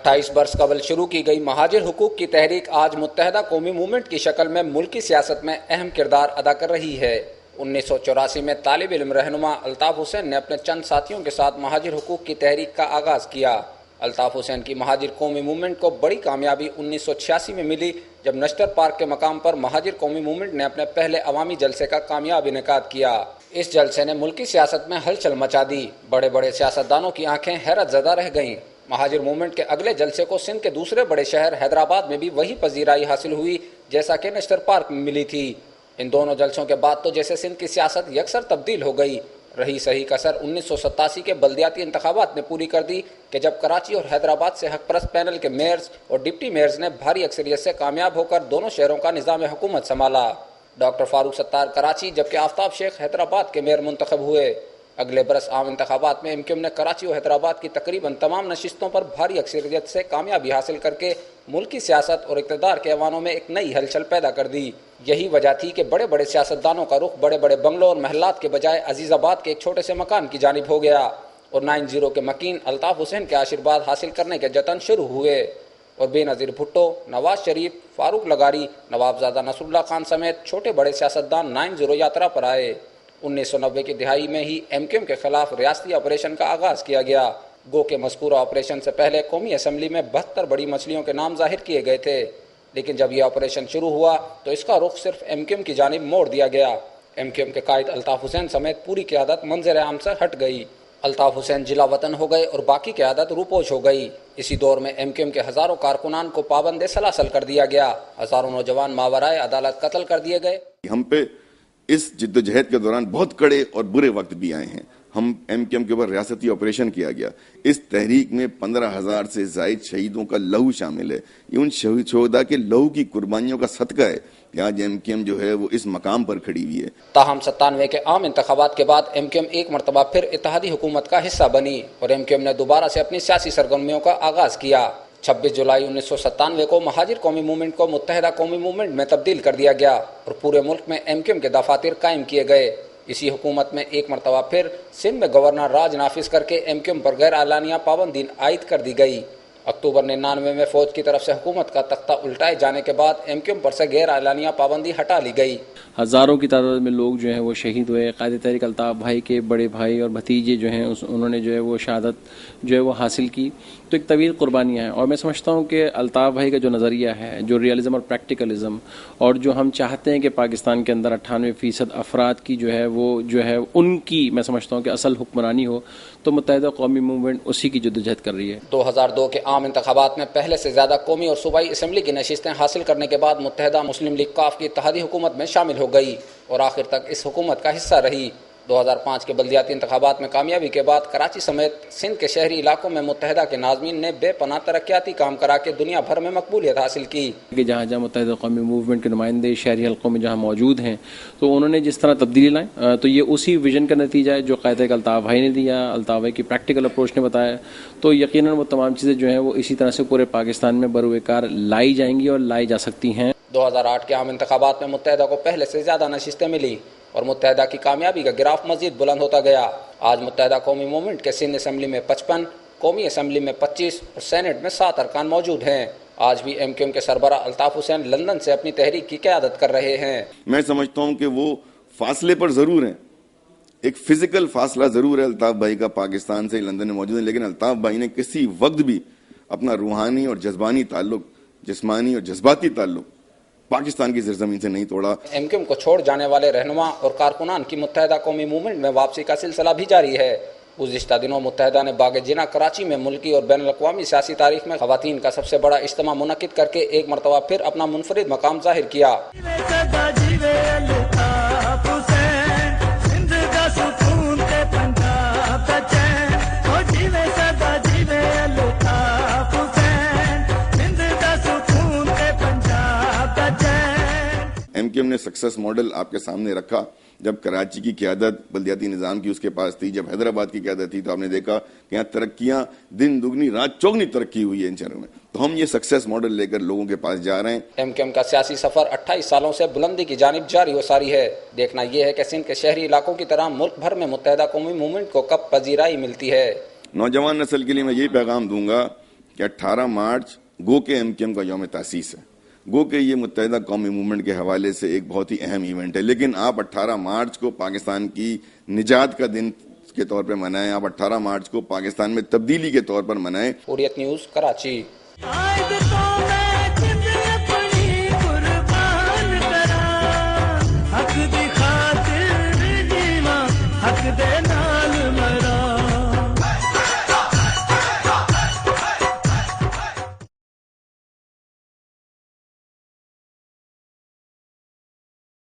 28 वर्ष कबल शुरू की गई महाजिर हुकूक की तहरीक आज मुत्तहदा कौमी मूवमेंट की शक्ल में मुल्की सियासत में अहम किरदार अदा कर रही है। 1984 में तालिब इल्म रहनुमा अल्ताफ हुसैन ने अपने चंद साथियों के साथ महाजिर हुकूक की तहरीक का आगाज किया। अल्ताफ हुसैन की महाजिर कौमी मूवमेंट को बड़ी कामयाबी 1986 में मिली, जब नश्तर पार्क के मकाम पर महाजिर कौमी मूवमेंट ने अपने पहले अवामी जलसे का कामयाब इनेकाद किया। इस जलसे ने मुल्की सियासत में हलचल मचा दी। बड़े बड़े सियासतदानों की आंखें हैरत ज़दा रह गईं। महाजिर मूवमेंट के अगले जलसे को सिंध के दूसरे बड़े शहर हैदराबाद में भी वही पजीराई हासिल हुई जैसा कि नश्तर पार्क में मिली थी। इन दोनों जलसों के बाद तो जैसे सिंध की सियासत यकसर तब्दील हो गई। रही सही कसर 1987 के बल्दियाती इंतखाबात ने पूरी कर दी कि जब कराची और हैदराबाद से हकपरस्त पैनल के मेयर्स और डिप्टी मेयर्स ने भारी अक्सरियत से कामयाब होकर दोनों शहरों का निज़ाम हुकूमत संभाला। डॉक्टर फारूक सत्तार कराची जबकि आफ्ताब शेख हैदराबाद के मेयर मुंतखब हुए। अगले बरस आम इंतखाबात में एमक्यूएम ने कराची और हैदराबाद की तकरीबन तमाम नशिस्तों पर भारी अक्सरियत से कामयाबी हासिल करके मुल्की सियासत और इक़्तिदार के ऐवानों में एक नई हलचल पैदा कर दी। यही वजह थी कि बड़े बड़े सियासतदानों का रुख बड़े बड़े बंगलों और महलात के बजाय अजीज़ाबाद के एक छोटे से मकान की जानिब हो गया और 90 के मकीन अल्ताफ हुसैन के आशीर्वाद हासिल करने के जतन शुरू हुए और बेनज़ीर भुट्टो, नवाज शरीफ, फारूक लगारी, नवाबजादा नसरुल्लाह खान समेत छोटे बड़े सियासतदान 90 यात्रा पर आए। 1990 की दिहाई में ही एमक्यूएम के खिलाफ रियासती ऑपरेशन का आगाज किया गया। गो के मज़कूरा ऑपरेशन से पहले कौमी असम्बली में 72 बड़ी मछलियों के नाम जाहिर किए गए थे, लेकिन जब यह ऑपरेशन शुरू हुआ तो इसका रुख सिर्फ एमक्यूएम की जानिब मोड़ दिया गया। एमक्यूएम के कायद अल्ताफ हुसैन समेत पूरी क़यादत मंजर आम से हट गई। अल्ताफ हुसैन जिला वतन हो गए और बाकी क़यादत रूपोश हो गई। इसी दौर में एमक्यूएम के हज़ारों कारकुनान को पाबंद सलासल कर दिया गया। हज़ारों नौजवान मावराए अदालत कत्ल कर दिए गए। हम पे इस जिद्दोजहद के दौरान बहुत कड़े और बुरे वक्त भी आए हैं। हम एमक्यूएम के ऊपर रियासती ऑपरेशन किया गया। इस तहरीक में 15,000 से ज़ायद शहीदों का लहू शामिल है। ये उन शहीदा के लहू की कुर्बानियों का सदका है कि आज एमक्यूएम जो है वो इस मकाम पर खड़ी हुई है। ताहम 97 के आम इंतखाबात के बाद एमक्यूएम एक मरतबा फिर इत्तेहादी हुकूमत का हिस्सा बनी और एमक्यूएम ने दोबारा से अपनी सियासी सरगर्मियों का आगाज किया। 26 जुलाई 1997 को महाजिर कौमी मूवमेंट को मुत्तहदा कौमी मूवमेंट में तब्दील कर दिया गया और पूरे मुल्क में एमक्यूएम के दफातर कायम किए गए। इसी हुकूमत में एक मरतबा फिर सिंध में गवर्नर राज नाफिज करके एमक्यूएम पर गैर आलानिया पाबंदी आयद कर दी गई। अक्टूबर 99 में फौज की तरफ से हुकूमत का तख्ता उल्टाए जाने के बाद एमक्यूएम पर से गैर आलानिया पाबंदी हटा ली गई। हज़ारों की तादाद में लोग जो हैं वो शहीद हुए। कायदे तहरीक अल्ताफ भाई के बड़े भाई और भतीजे जो हैं उन्होंने जो है वो शहादत जो है वो हासिल की। तो एक तवील कुर्बानियाँ हैं और मैं समझता हूँ कि अल्ताफ भाई का जो नज़रिया है, जो रियलिज़म और प्रैक्टिकलिज़म और जो हम चाहते हैं कि पाकिस्तान के अंदर 98% अफराद की जो है वो जो है उनकी मैं समझता हूँ कि असल हुक्मरानी हो, तो मुत्तहदा कौमी मूवमेंट उसी की जद्दोजहद कर रही है। 2002 के आम इंतखाबात में पहले से ज़्यादा कौमी और सूबाई असम्बली की नशिस्तें हासिल करने के बाद मुत्तहदा मुस्लिम लीग काफ की इत्तेहादी हुकूमत में शामिल हो गई और आखिर तक इस हुकूमत का हिस्सा रही। 2005 के बल्दियाती इंतखाबात में कामयाबी के बाद कराची समेत सिंध के शहरी इलाकों में मुत्तहदा के नाज़मीन ने बेपनाह तरक्याती काम करा के दुनिया भर में मकबूलियत हासिल की। जहाँ जहाँ मुत्तहदा कौमी मूवमेंट के नुमाइंदे शहरी हल्कों में जहाँ मौजूद हैं, तो उन्होंने जिस तरह तब्दीली लाई तो ये उसी विजन का नतीजा है जो कायदे का अल्ताफ भाई ने दिया, अल्ताफ भाई की प्रैक्टिकल अप्रोच ने बताया। तो यकीनन वो तमाम चीज़ें जो हैं वो इसी तरह से पूरे पाकिस्तान में बरूएकार लाई जाएंगी और लाई जा सकती हैं। 2008 के आम इंतखाबात में मुत्तहदा को पहले से ज़्यादा नशिस्तें मिली और मुत्तहदा की कामयाबी का गिराफ मजीद बुलंद होता गया। आज मुत्तहदा कौमी मूवमेंट के सिंध असम्बली में 55, कौमी असम्बली में 25 और सेनेट में 7 अरकान मौजूद हैं। आज भी एमक्यूएम के सरबरा अल्ताफ हुसैन लंदन से अपनी तहरीक की क़यादत कर रहे हैं। मैं समझता हूँ कि वो फासले पर ज़रूर हैं, एक फिजिकल फासला ज़रूर है अल्ताफ भाई का पाकिस्तान से लंदन में मौजूद है, लेकिन अल्ताफ भाई ने किसी वक्त भी अपना रूहानी और जज्बानी ताल्लुक, जिस्मानी और जज्बाती ताल्लुक पाकिस्तान की सरजमीन से नहीं तोड़ा। एमक्यूएम को छोड़ जाने वाले रहनुमा और कारकुनान की मुत्तहदा कौमी मूवमेंट में वापसी का सिलसिला भी जारी है। गुज़िश्ता दिनों मुत्तहदा ने बाग जिना कराची में मुल्की और बैनुल अक़वामी सियासी तारीख में ख़वातीन का सबसे बड़ा इज्तिमा मुनक़िद करके एक मरतबा फिर अपना मुनफरिद मकाम ज़ाहिर किया। एमक्यूएम ने सक्सेस मॉडल आपके सामने रखा। जब कराची की क़यादत बल्दियाती निज़ाम की उसके पास थी, जब हैदराबाद की क़यादत थी, तो आपने देखा कि यहाँ तरक्कियाँ दिन दुगनी रात चौगनी तरक्की हुई है इन शहरों में। तो हम ये सक्सेस मॉडल लेकर लोगों के पास जा रहे हैं। एमक्यूएम का सियासी सफर 28 सालों से बुलंदी की जानिब जारी व सारी है। देखना यह है कि सिंध के शहरी इलाकों की तरह मुल्क भर में मुत्तहदा कौमी मूवमेंट को कब पजीराई मिलती है। नौजवान नस्ल के लिए मैं यही पैगाम दूंगा कि 18 मार्च गो के एमकेएम का यौम तासीस है। गो के ये मुत्तहिदा कौमी मूवमेंट के हवाले से एक बहुत ही अहम इवेंट है, लेकिन आप 18 मार्च को पाकिस्तान की निजात का दिन के तौर पर मनाएं, आप 18 मार्च को पाकिस्तान में तब्दीली के तौर पर मनाएं। हुर्रियत न्यूज़, कराची।